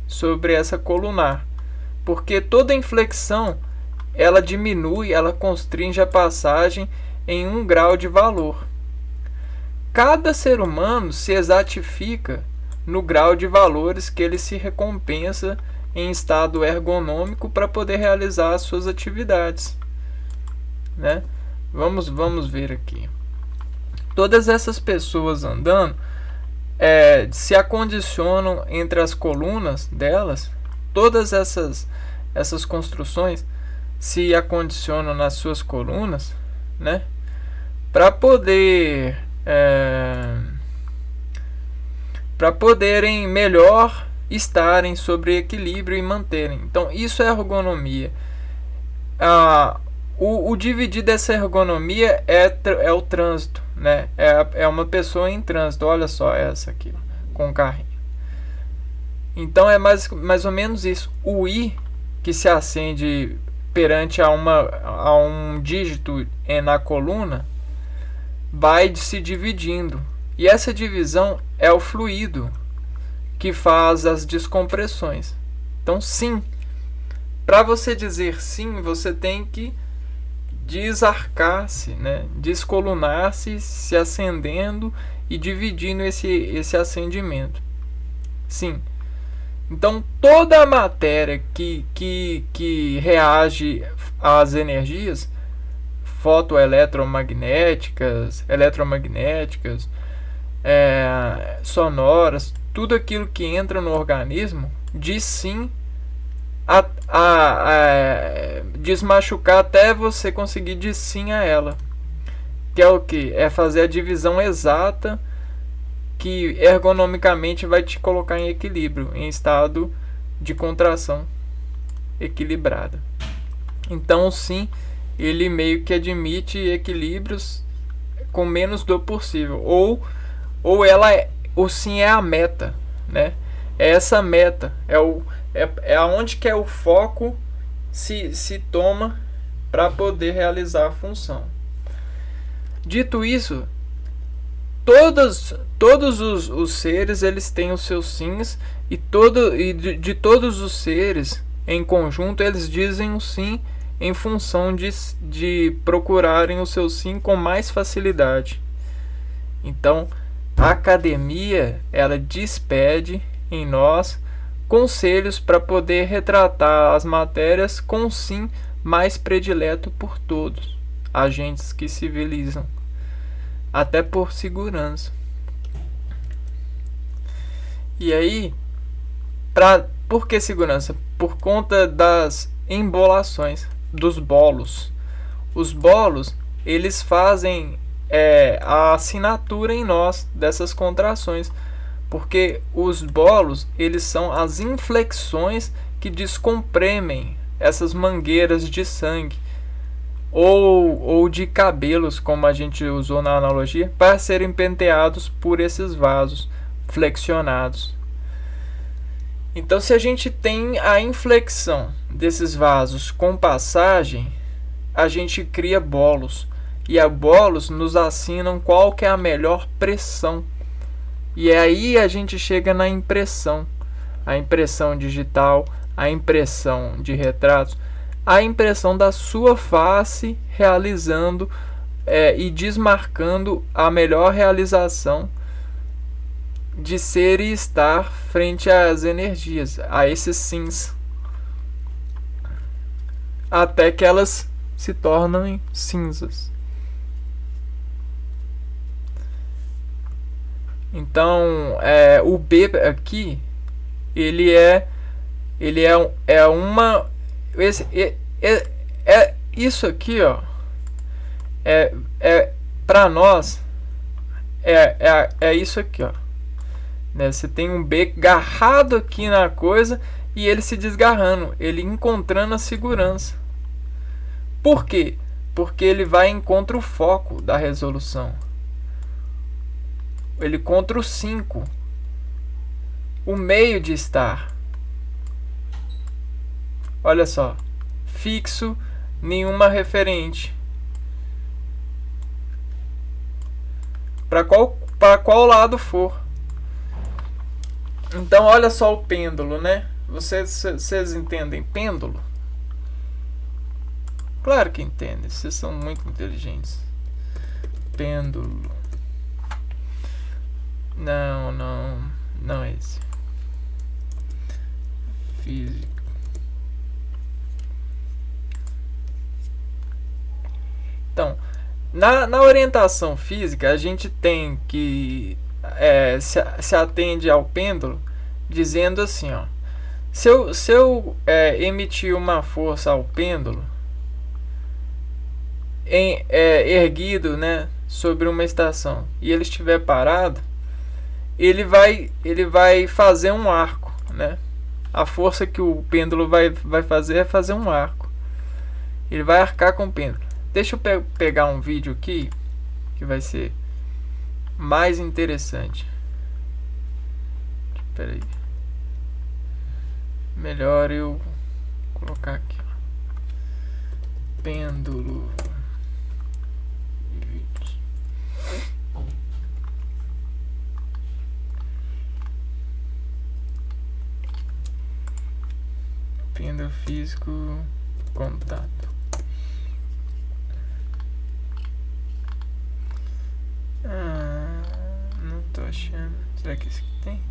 sobre essa colunar, porque toda inflexão ela diminui, ela constringe a passagem em 1 grau de valor. Cada ser humano se exatifica no grau de valores que ele se recompensa em estado ergonômico para poder realizar as suas atividades, né? Vamos ver aqui. Todas essas pessoas andando se acondicionam entre as colunas delas. Todas essas construções se acondicionam nas suas colunas, né, para poderem melhor estarem sobre equilíbrio e manterem. Então isso é ergonomia. O dividir dessa ergonomia é o trânsito, né? É uma pessoa em trânsito. Olha só essa aqui, com o carrinho. Então é mais ou menos isso. O I que se acende perante a um dígito na coluna vai se dividindo. E essa divisão é o fluido que faz as descompressões. Então sim, para você dizer sim, você tem que desarcar-se, né? Descolunar-se, se acendendo e dividindo esse acendimento. Sim. Então toda a matéria que reage às energias fotoeletromagnéticas, eletromagnéticas, sonoras, tudo aquilo que entra no organismo diz sim desmachucar até você conseguir dizer sim a ela, que é o que? É fazer a divisão exata que ergonomicamente vai te colocar em equilíbrio, em estado de contração equilibrada. Então sim, ele meio que admite equilíbrios com menos dor possível, ou sim é a meta, né? É essa meta, é aonde que é o foco se toma para poder realizar a função. Dito isso, todos os seres eles têm os seus sims e de todos os seres em conjunto eles dizem um sim em função de procurarem o seu sim com mais facilidade. Então, a academia ela despede em nós conselhos para poder retratar as matérias com sim mais predileto por todos, agentes que civilizam, até por segurança. E aí, por que segurança? Por conta das embolações, dos bolos. Os bolos, eles fazem a assinatura em nós dessas contrações, porque os bolos, eles são as inflexões que descomprimem essas mangueiras de sangue ou de cabelos, como a gente usou na analogia, para serem penteados por esses vasos flexionados. Então, se a gente tem a inflexão desses vasos com passagem, a gente cria bolos. E a bolos nos assinam qual que é a melhor pressão. E aí a gente chega na impressão. A impressão digital, a impressão de retratos, a impressão da sua face realizando e desmarcando a melhor realização de ser e estar frente às energias, a esses sims, até que elas se tornam cinzas. Então, o B aqui, ele é uma isso aqui, ó, para nós é isso aqui, ó. Né? Você tem um B agarrado aqui na coisa e ele se desgarrando, ele encontrando a segurança. Por quê? Porque ele vai contra o foco da resolução. Ele contra o 5. O meio de estar. Olha só. Fixo, nenhuma referente. Para qual lado for. Então, olha só o pêndulo, né? Vocês entendem pêndulo? Claro que entendem, vocês são muito inteligentes. Pêndulo. Não é esse. Físico. Então, na orientação física, a gente tem que se atende ao pêndulo dizendo assim, ó, se eu emitir uma força ao pêndulo erguido, né, sobre uma estação e ele estiver parado, ele vai fazer um arco, né? A força que o pêndulo vai fazer é fazer um arco. Ele vai arcar com o pêndulo. Deixa eu pegar um vídeo aqui que vai ser mais interessante. Espera aí. Melhor eu colocar aqui, ó. Pêndulo. Vídeos. Pêndulo físico. Contato. Não tô achando. Será que esse aqui tem?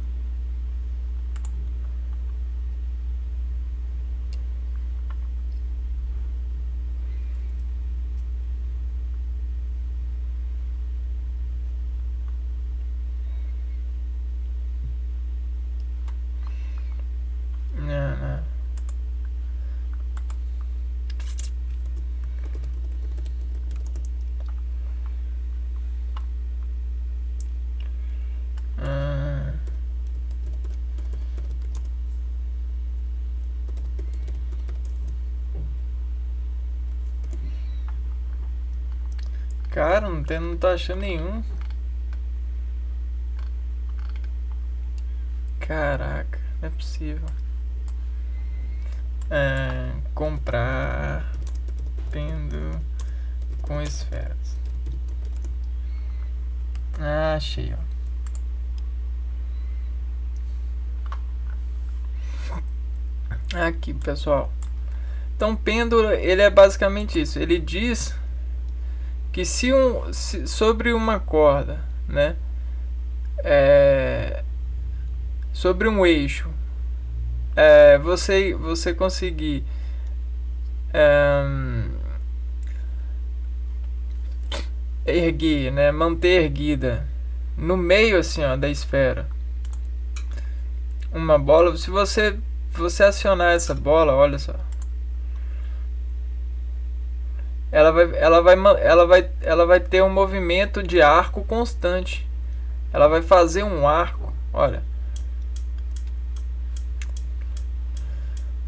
Não. Cara, não tô achando nenhum. Caraca, não é possível. Comprar pêndulo com esferas. Achei, ó. Aqui, pessoal. Então, pêndulo, ele é basicamente isso. Ele diz que sobre uma corda, né, sobre um eixo, você conseguir erguer, né, manter erguida no meio assim, ó, da esfera uma bola. Se você acionar essa bola, olha só, ela vai ter um movimento de arco constante. Ela vai fazer um arco, olha,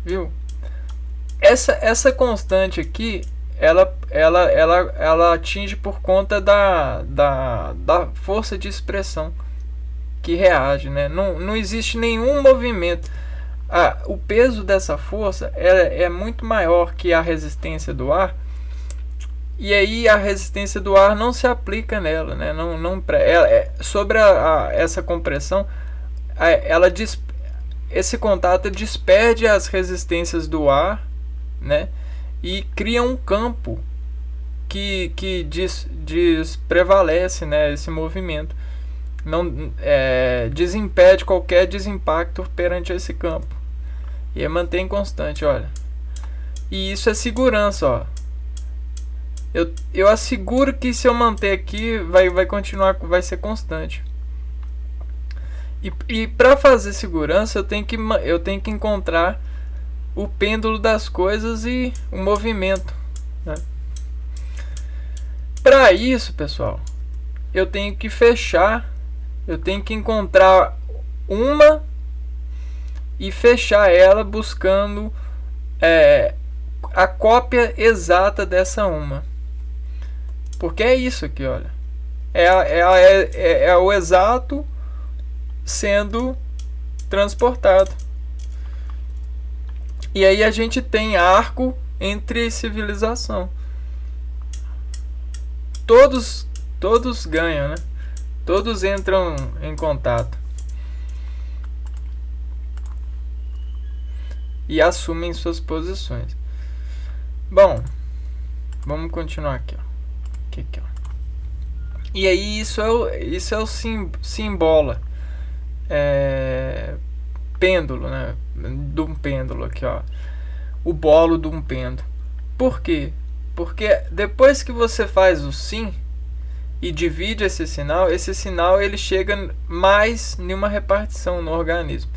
viu? Essa constante aqui, ela atinge por conta da força de expressão que reage, né? Não existe nenhum movimento. O peso dessa força é muito maior que a resistência do ar. E aí a resistência do ar não se aplica nela, né? Sobre essa compressão, esse contato desperde as resistências do ar, né? E cria um campo que prevalece, né, esse movimento. Não desimpede qualquer desimpacto perante esse campo. E mantém constante, olha. E isso é segurança, ó. Eu asseguro que se eu manter aqui, vai continuar, vai ser constante. E para fazer segurança, eu tenho que encontrar o pêndulo das coisas e o movimento, né? Para isso, pessoal, eu tenho que encontrar uma e fechar ela buscando a cópia exata dessa uma. Porque é isso aqui, olha. É o exato sendo transportado. E aí a gente tem arco entre civilização. Todos ganham, né? Todos entram em contato. E assumem suas posições. Bom, vamos continuar aqui, ó. E aí isso é o símbolo pêndulo, né? De um pêndulo aqui, ó. O bolo de um pêndulo. Por quê? Porque depois que você faz o sim e divide esse sinal ele chega mais em uma repartição no organismo.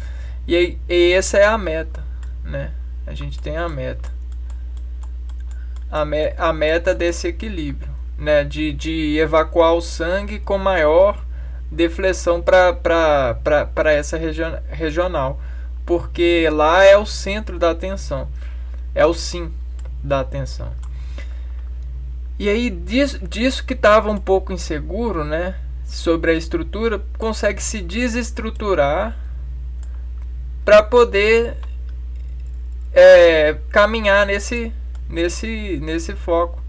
E essa é a meta, né? A gente tem a meta. A meta desse equilíbrio, né? De evacuar o sangue com maior deflexão para essa regional. Porque lá é o centro da atenção. É o sim da atenção. E aí, disso que estava um pouco inseguro, né, sobre a estrutura, consegue se desestruturar para poder caminhar nesse foco,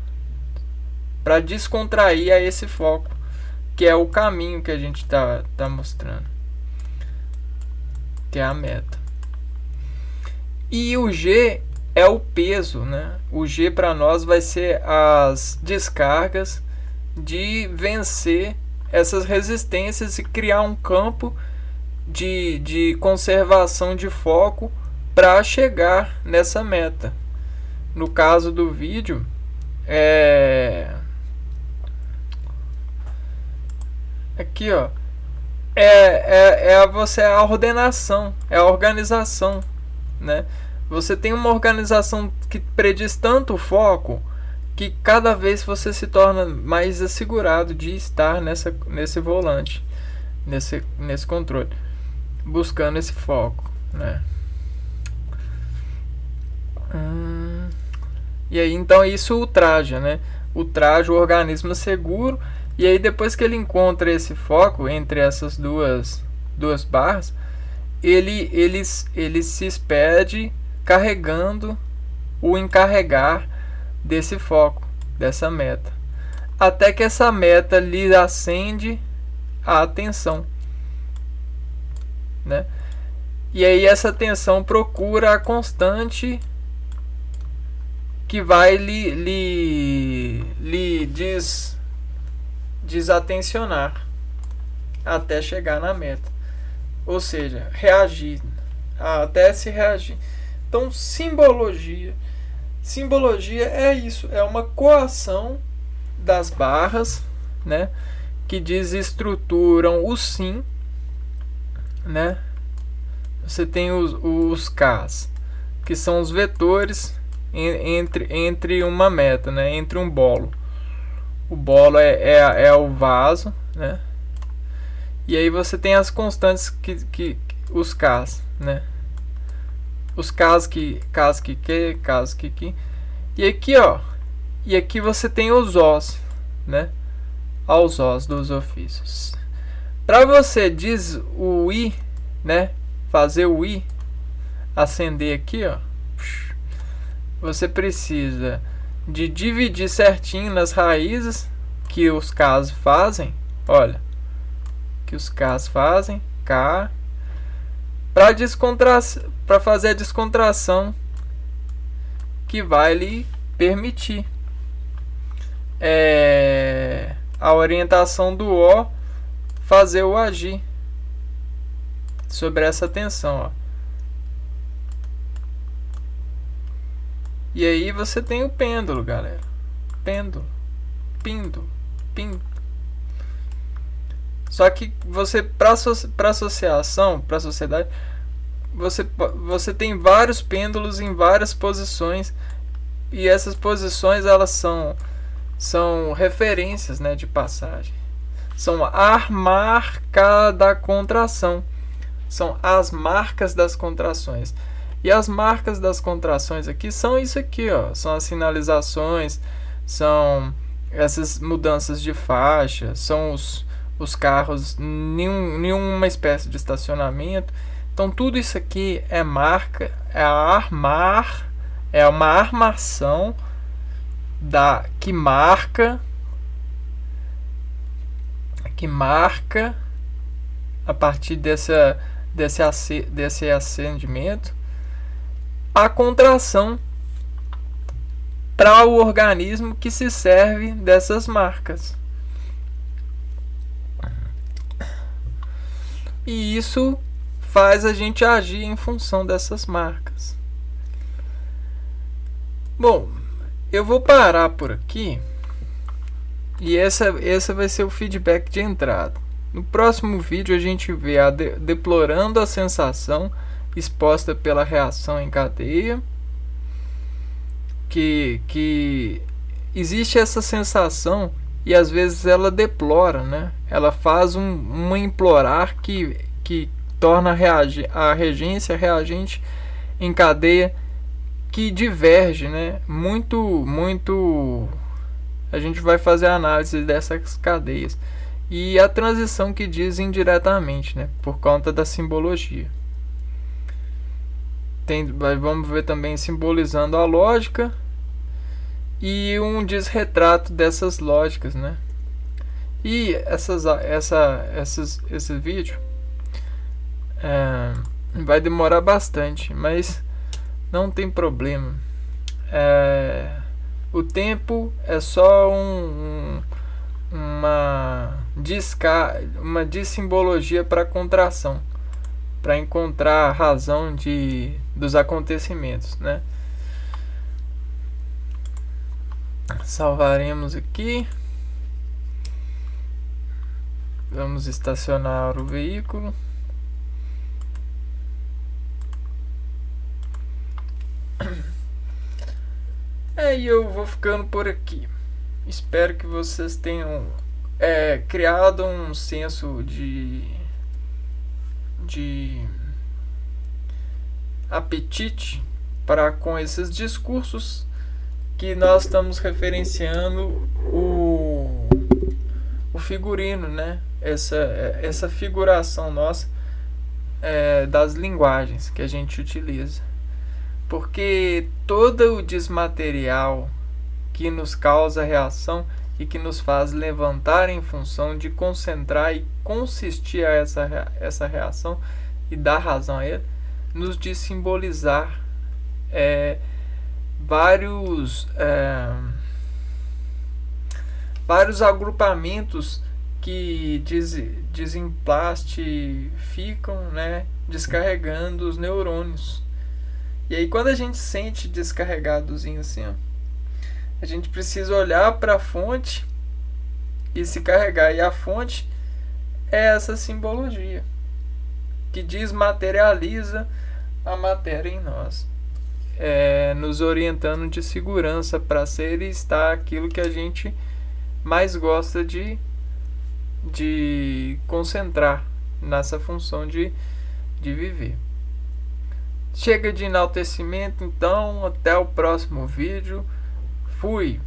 para descontrair a esse foco, que é o caminho que a gente tá mostrando, que é a meta. E o G é o peso, né? O G para nós vai ser as descargas de vencer essas resistências e criar um campo de conservação de foco para chegar nessa meta. No caso do vídeo, aqui, ó, a ordenação, é a organização, né? Você tem uma organização que prediz tanto o foco que cada vez você se torna mais assegurado de estar nesse volante, nesse controle, buscando esse foco, né? E aí então isso ultraja, né? o traje, o organismo seguro. E aí depois que ele encontra esse foco entre essas duas barras, ele se expede carregando o encarregar desse foco, dessa meta, até que essa meta lhe acende a atenção, né? E aí essa atenção procura a constante que vai lhe desatencionar até chegar na meta. Ou seja, reagir, até se reagir. Então, simbologia é isso, é uma coação das barras, né, que desestruturam o sim, né? Você tem os Ks, que são os vetores entre uma meta, né, entre um bolo. O bolo é o vaso, né? E aí você tem as constantes que os Ks, né? Os Ks que e aqui, ó, e aqui você tem os Os, né? Aos Os dos ofícios. Para você diz o I, né? Fazer o I acender aqui, ó. Você precisa de dividir certinho nas raízes que os Ks fazem. Olha, que os Ks fazem, K, para fazer a descontração que vai lhe permitir a orientação do O fazer o agir sobre essa tensão, ó. E aí você tem o pêndulo, galera. Pêndulo, pêndulo. Só que você, para associação, para sociedade, você tem vários pêndulos em várias posições, e essas posições elas são referências, né, de passagem. São a marca da contração. São as marcas das contrações. E as marcas das contrações aqui são isso aqui, ó. São as sinalizações, são essas mudanças de faixa, são os carros, nenhuma espécie de estacionamento. Então tudo isso aqui é marca, é uma armação que marca a partir desse acendimento a contração para o organismo que se serve dessas marcas. E isso faz a gente agir em função dessas marcas. Bom, eu vou parar por aqui. E essa vai ser o feedback de entrada. No próximo vídeo a gente vê deplorando a sensação exposta pela reação em cadeia. Que existe essa sensação e às vezes ela deplora, né? Ela faz um implorar que torna a regência reagente em cadeia que diverge, né? Muito. A gente vai fazer a análise dessas cadeias e a transição que diz indiretamente, né? Por conta da simbologia. Vamos ver também simbolizando a lógica e um desretrato dessas lógicas, né? E esse vídeo vai demorar bastante, mas não tem problema. O tempo é só uma dissimbologia para contração, para encontrar a razão dos acontecimentos, né? Salvaremos aqui. Vamos estacionar o veículo. E eu vou ficando por aqui. Espero que vocês tenham criado um senso de apetite para com esses discursos que nós estamos referenciando o figurino, né? Essa figuração nossa das linguagens que a gente utiliza. Porque todo o desmaterial que nos causa reação e que nos faz levantar em função de concentrar e consistir a essa reação e dar razão a ele, nos diz simbolizar vários agrupamentos que desemplastificam, né, descarregando os neurônios. E aí quando a gente sente descarregadozinho assim, ó, a gente precisa olhar para a fonte e se carregar. E a fonte é essa simbologia que desmaterializa a matéria em nós, nos orientando de segurança para ser e estar aquilo que a gente mais gosta de concentrar nessa função de viver. Chega de enaltecimento, então, até o próximo vídeo. Fui!